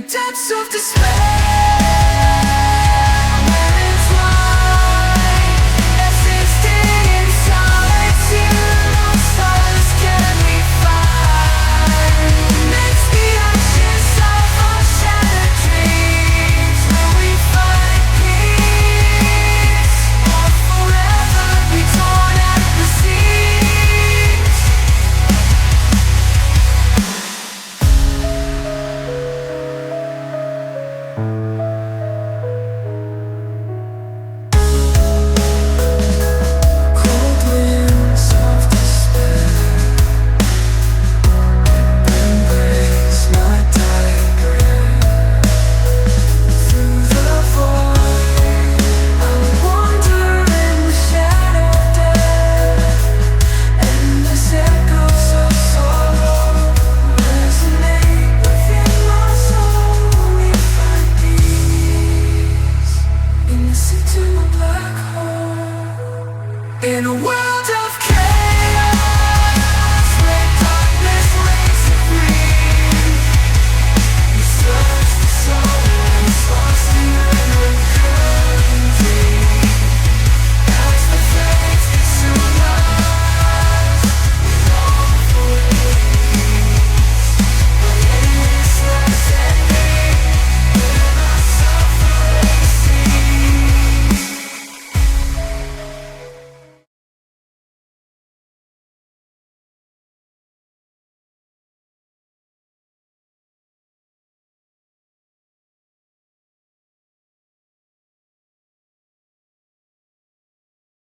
depths of despair, where it's light, existing in solitude, no stars can we find. Next the ashes of our shattered dreams, where we find peace, or forever be torn at the seams. Cold winds of despair embrace my diaphragm. Through the void, I'll wander in the shadow of death. Endless echoes of sorrow resonate within my soul. We find peace, innocent to a black hole. In a world